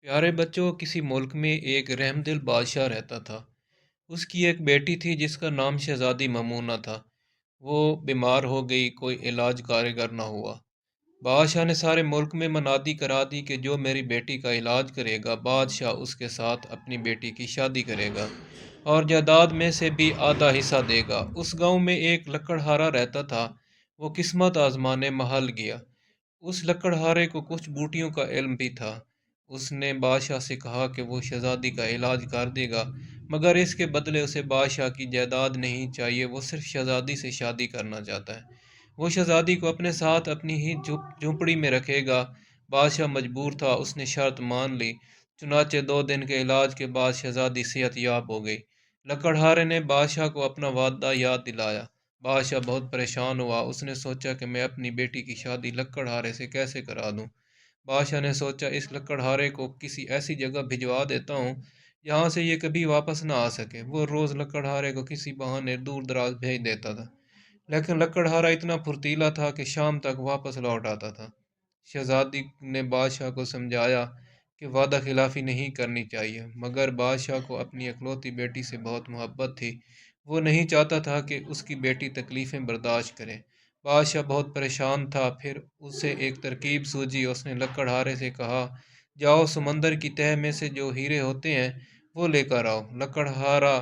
پیارے بچوں، کسی ملک میں ایک رحم دل بادشاہ رہتا تھا۔ اس کی ایک بیٹی تھی جس کا نام شہزادی ممونہ تھا۔ وہ بیمار ہو گئی، کوئی علاج کارگر نہ ہوا۔ بادشاہ نے سارے ملک میں منادی کرا دی کہ جو میری بیٹی کا علاج کرے گا، بادشاہ اس کے ساتھ اپنی بیٹی کی شادی کرے گا اور جائیداد میں سے بھی آدھا حصہ دے گا۔ اس گاؤں میں ایک لکڑہارا رہتا تھا۔ وہ قسمت آزمانے محل گیا۔ اس لکڑہارے کو کچھ بوٹیوں کا علم بھی تھا۔ اس نے بادشاہ سے کہا کہ وہ شہزادی کا علاج کر دے گا، مگر اس کے بدلے اسے بادشاہ کی جائیداد نہیں چاہیے، وہ صرف شہزادی سے شادی کرنا چاہتا ہے۔ وہ شہزادی کو اپنے ساتھ اپنی ہی جھونپڑی میں رکھے گا۔ بادشاہ مجبور تھا، اس نے شرط مان لی۔ چنانچہ 2 دن کے علاج کے بعد شہزادی صحت یاب ہو گئی۔ لکڑہارے نے بادشاہ کو اپنا وعدہ یاد دلایا۔ بادشاہ بہت پریشان ہوا۔ اس نے سوچا کہ میں اپنی بیٹی کی شادی لکڑہارے سے کیسے کرا دوں۔ بادشاہ نے سوچا اس لکڑہارے کو کسی ایسی جگہ بھجوا دیتا ہوں جہاں سے یہ کبھی واپس نہ آ سکے۔ وہ روز لکڑہارے کو کسی بہانے دور دراز بھیج دیتا تھا، لیکن لکڑہارا اتنا پھرتیلا تھا کہ شام تک واپس لوٹ آتا تھا۔ شہزادی نے بادشاہ کو سمجھایا کہ وعدہ خلافی نہیں کرنی چاہیے، مگر بادشاہ کو اپنی اکلوتی بیٹی سے بہت محبت تھی۔ وہ نہیں چاہتا تھا کہ اس کی بیٹی تکلیفیں برداشت کرے۔ بادشاہ بہت پریشان تھا۔ پھر اسے ایک ترکیب سوجھی۔ اس نے لکڑہارے سے کہا، جاؤ سمندر کی تہہ میں سے جو ہیرے ہوتے ہیں وہ لے کر آؤ۔ لکڑہارا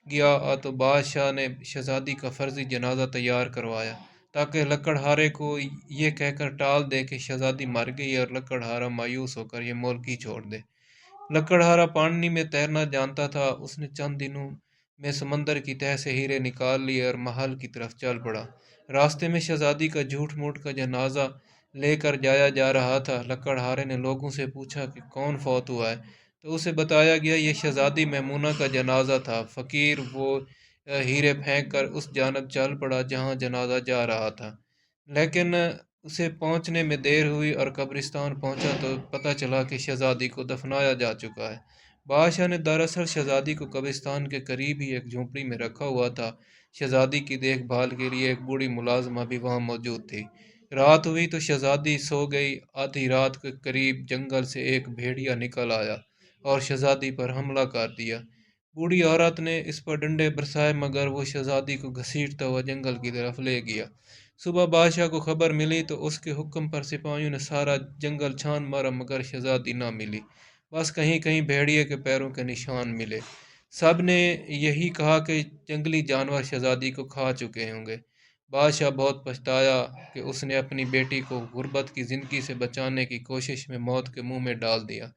گیا تو بادشاہ نے شہزادی کا فرضی جنازہ تیار کروایا تاکہ لکڑہارے کو یہ کہہ کر ٹال دے کہ شہزادی مر گئی اور لکڑہارا مایوس ہو کر یہ ملک ہی چھوڑ دے۔ لکڑہارا پانی میں تیرنا جانتا تھا۔ اس نے چند دنوں میں سمندر کی تہہ سے ہیرے نکال لیے اور محل کی طرف چل پڑا۔ راستے میں شہزادی کا جھوٹ موٹ کا جنازہ لے کر جایا جا رہا تھا۔ لکڑہارے نے لوگوں سے پوچھا کہ کون فوت ہوا ہے، تو اسے بتایا گیا یہ شہزادی ممونہ کا جنازہ تھا۔ فقیر وہ ہیرے پھینک کر اس جانب چل پڑا جہاں جنازہ جا رہا تھا، لیکن اسے پہنچنے میں دیر ہوئی اور قبرستان پہنچا تو پتہ چلا کہ شہزادی کو دفنایا جا چکا ہے۔ بادشاہ نے دراصل شہزادی کو قبرستان کے قریب ہی ایک جھونپڑی میں رکھا ہوا تھا۔ شہزادی کی دیکھ بھال کے لیے ایک بوڑھی ملازمہ بھی وہاں موجود تھی۔ رات ہوئی تو شہزادی سو گئی۔ آدھی رات کے قریب جنگل سے ایک بھیڑیا نکل آیا اور شہزادی پر حملہ کر دیا۔ بوڑھی عورت نے اس پر ڈنڈے برسائے، مگر وہ شہزادی کو گھسیٹتا ہوا جنگل کی طرف لے گیا۔ صبح بادشاہ کو خبر ملی تو اس کے حکم پر سپاہیوں نے سارا جنگل چھان مارا، مگر شہزادی نہ ملی۔ بس کہیں کہیں بھیڑیے کے پیروں کے نشان ملے۔ سب نے یہی کہا کہ جنگلی جانور شہزادی کو کھا چکے ہوں گے۔ بادشاہ بہت پچھتایا کہ اس نے اپنی بیٹی کو غربت کی زندگی سے بچانے کی کوشش میں موت کے منہ میں ڈال دیا۔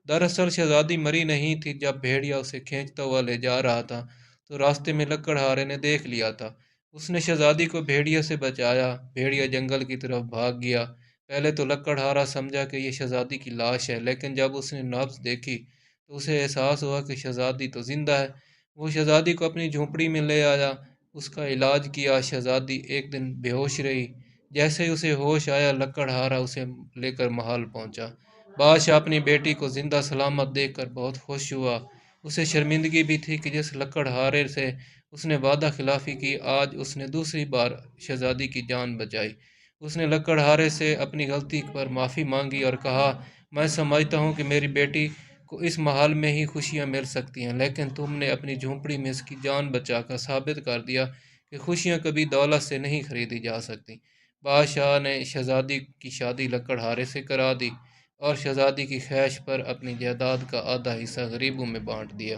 دراصل شہزادی مری نہیں تھی۔ جب بھیڑیا اسے کھینچتا ہوا لے جا رہا تھا تو راستے میں لکڑہارے نے دیکھ لیا تھا۔ اس نے شہزادی کو بھیڑیا سے بچایا۔ بھیڑیا جنگل کی طرف بھاگ گیا۔ پہلے تو لکڑہارا سمجھا کہ یہ شہزادی کی لاش ہے، لیکن جب اس نے نبض دیکھی تو اسے احساس ہوا کہ شہزادی تو زندہ ہے۔ وہ شہزادی کو اپنی جھونپڑی میں لے آیا، اس کا علاج کیا۔ شہزادی ایک دن بے ہوش رہی۔ جیسے ہی اسے ہوش آیا، لکڑہارا اسے لے کر محل پہنچا۔ بادشاہ اپنی بیٹی کو زندہ سلامت دیکھ کر بہت خوش ہوا۔ اسے شرمندگی بھی تھی کہ جس لکڑہارے سے اس نے وعدہ خلافی کی، آج اس نے دوسری بار شہزادی کی جان بچائی۔ اس نے لکڑہارے سے اپنی غلطی پر معافی مانگی اور کہا، میں سمجھتا ہوں کہ میری بیٹی کو اس محل میں ہی خوشیاں مل سکتی ہیں، لیکن تم نے اپنی جھونپڑی میں اس کی جان بچا کر ثابت کر دیا کہ خوشیاں کبھی دولت سے نہیں خریدی جا سکتی۔ بادشاہ نے شہزادی کی شادی لکڑہارے سے کرا دی اور شہزادی کی خواہش پر اپنی جائیداد کا آدھا حصہ غریبوں میں بانٹ دیا۔